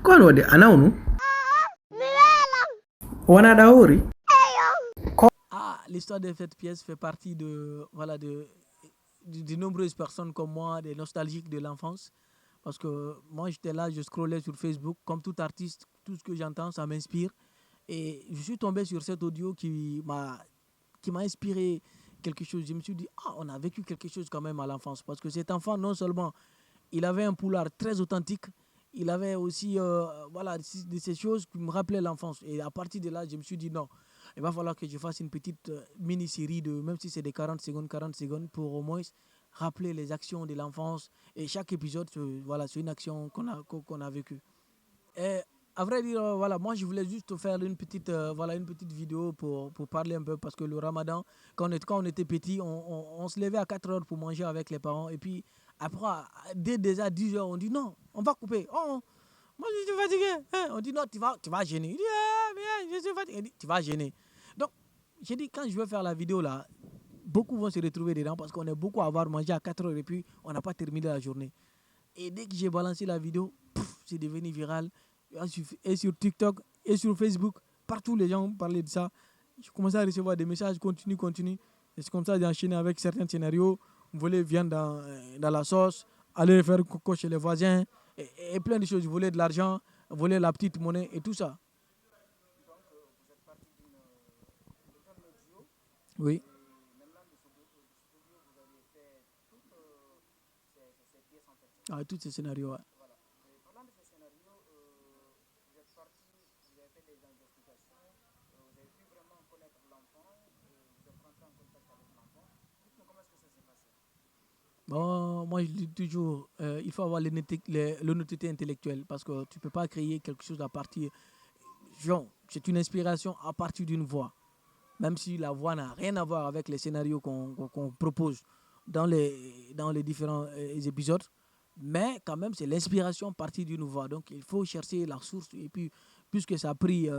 Kon wadi anaunu? Wana dauri? Ah, l'histoire de cette pièce fait partie de, voilà, de nombreuses personnes comme moi, des nostalgiques de l'enfance. Parce que moi, j'étais là, je scrollais sur Facebook. Comme tout artiste, tout ce que j'entends, ça m'inspire. Et je suis tombé sur cet audio qui m'a inspiré quelque chose. Je me suis dit, ah, on a vécu quelque chose quand même à l'enfance. Parce que cet enfant, non seulement il avait un poulard très authentique, il avait aussi voilà, de ces choses qui me rappelaient l'enfance. Et à partir de là, je me suis dit, non, il va falloir que je fasse une petite mini-série, même si c'est des 40 secondes, pour au moins rappeler les actions de l'enfance. Et chaque épisode, voilà, c'est une action qu'on a vécue. Et à vrai dire, voilà, moi je voulais juste faire voilà, une petite vidéo pour parler un peu parce que le ramadan, quand on était petit, on se levait à 4 heures pour manger avec les parents. Et puis après, dès déjà 10 heures, on dit non, on va couper. Oh, moi je suis fatigué. Hein? On dit non, tu vas gêner. Il dit, ah, mais je suis fatigué. Il dit, tu vas gêner. Donc, j'ai dit, quand je vais faire la vidéo là, beaucoup vont se retrouver dedans parce qu'on est beaucoup à avoir mangé à 4 heures et puis on n'a pas terminé la journée. Et dès que j'ai balancé la vidéo, c'est devenu viral. Et sur TikTok, et sur Facebook, partout les gens parlaient de ça. Je commençais à recevoir des messages, continue. Et c'est comme ça que j'ai enchaîné avec certains scénarios. Voler viande dans la sauce, aller faire coco chez les voisins, et plein de choses. Voler de l'argent, voler la petite monnaie et tout ça. Oui. Ah, tous ces scénarios, ouais. Bon, moi, je dis toujours, il faut avoir l'honnêteté intellectuelle parce que tu ne peux pas créer quelque chose à partir. Genre, c'est une inspiration à partir d'une voix. Même si la voix n'a rien à voir avec les scénarios qu'on propose dans les différents épisodes. Mais quand même, c'est l'inspiration à partir d'une voix. Donc, il faut chercher la source. Et puis, puisque ça a pris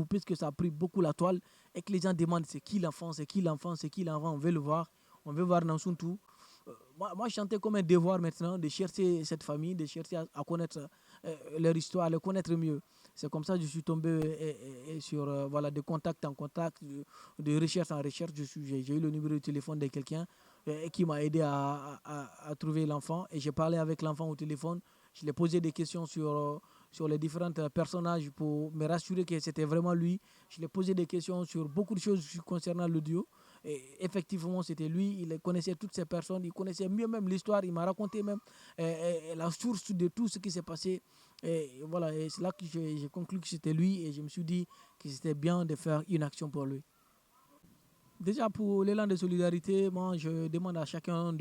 puisque ça a pris beaucoup la toile, et que les gens demandent c'est qui l'enfant, on veut le voir, on veut voir Nansuntu. Moi, je sentais comme un devoir maintenant de chercher cette famille, de chercher à connaître leur histoire, à le connaître mieux. C'est comme ça que je suis tombé sur voilà, de contact en contact, de recherche en recherche. J'ai eu le numéro de téléphone de quelqu'un qui m'a aidé à trouver l'enfant. Et j'ai parlé avec l'enfant au téléphone. Je lui ai posé des questions sur les différents personnages pour me rassurer que c'était vraiment lui. Je lui ai posé des questions sur beaucoup de choses concernant l'audio. Et effectivement, c'était lui. Il connaissait toutes ces personnes. Il connaissait mieux même l'histoire. Il m'a raconté même la source de tout ce qui s'est passé. Et voilà, et c'est là que j'ai conclu que c'était lui. Et je me suis dit que c'était bien de faire une action pour lui. Déjà, pour l'élan de solidarité, moi, je demande à chacun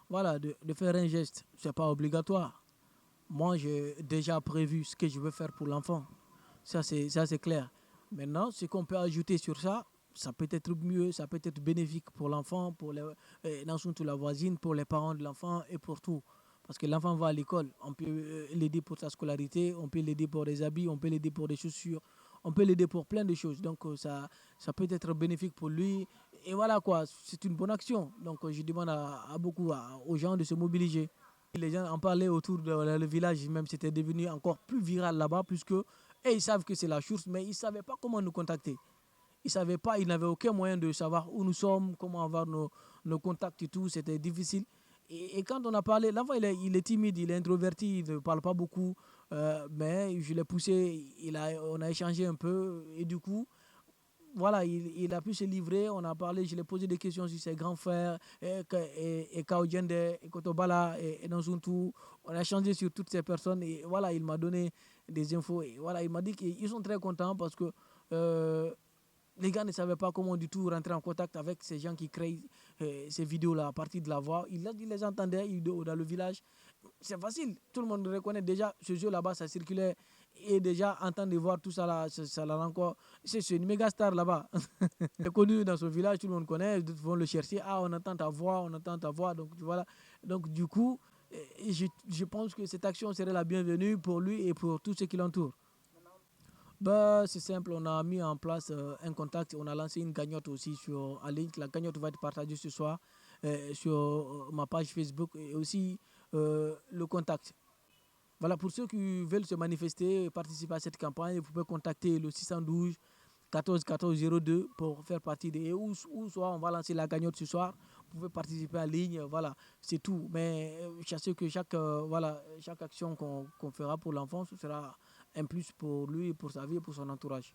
voilà, de faire un geste. Ce n'est pas obligatoire. Moi, j'ai déjà prévu ce que je veux faire pour l'enfant. Ça, c'est clair. Maintenant, ce qu'on peut ajouter sur ça, ça peut être mieux, ça peut être bénéfique pour l'enfant, pour la voisine, pour les parents de l'enfant et pour tout. Parce que l'enfant va à l'école, on peut l'aider pour sa scolarité, on peut l'aider pour des habits, on peut l'aider pour des chaussures, on peut l'aider pour plein de choses. Donc ça peut être bénéfique pour lui. Et voilà quoi, c'est une bonne action. Donc je demande aux gens de se mobiliser. Les gens en parlaient autour de le village, même c'était devenu encore plus viral là-bas, puisque ils savent que c'est la source, mais ils ne savaient pas comment nous contacter. Ils ne savaient pas, ils n'avaient aucun moyen de savoir où nous sommes, comment avoir nos contacts et tout, c'était difficile. Et quand on a parlé, l'enfant il est timide, il est introverti, il ne parle pas beaucoup, mais je l'ai poussé, on a échangé un peu, et du coup, voilà, il a pu se livrer, on a parlé, je lui ai posé des questions sur ses grands frères, et Kaojende, et Kotobala, et Nanzuntu. On a échangé sur toutes ces personnes, et voilà, il m'a donné des infos, et voilà, il m'a dit qu'ils sont très contents parce que les gars ne savaient pas comment du tout rentrer en contact avec ces gens qui créent ces vidéos-là à partir de la voix. Il les entendait dans le village. C'est facile, tout le monde reconnaît déjà ce jeu là-bas, ça circulait. Et déjà, entendre et voir tout ça là, ça la rend quoi. C'est une méga star là-bas. Il est connu dans son village, tout le monde connaît, d'autres vont le chercher. Ah, on entend ta voix. Donc voilà. Donc du coup, je pense que cette action serait la bienvenue pour lui et pour tous ceux qui l'entourent. Bah, c'est simple, on a mis en place un contact, on a lancé une cagnotte aussi en ligne. La cagnotte va être partagée ce soir. sur ma page Facebook et aussi le contact. Voilà, pour ceux qui veulent se manifester, participer à cette campagne, vous pouvez contacter le 612 14 14 02 pour faire partie des... Ou soit on va lancer la cagnotte ce soir, vous pouvez participer en ligne, voilà, c'est tout. Mais je sais que chaque action qu'on fera pour l'enfant, ce sera un plus pour lui, pour sa vie et pour son entourage.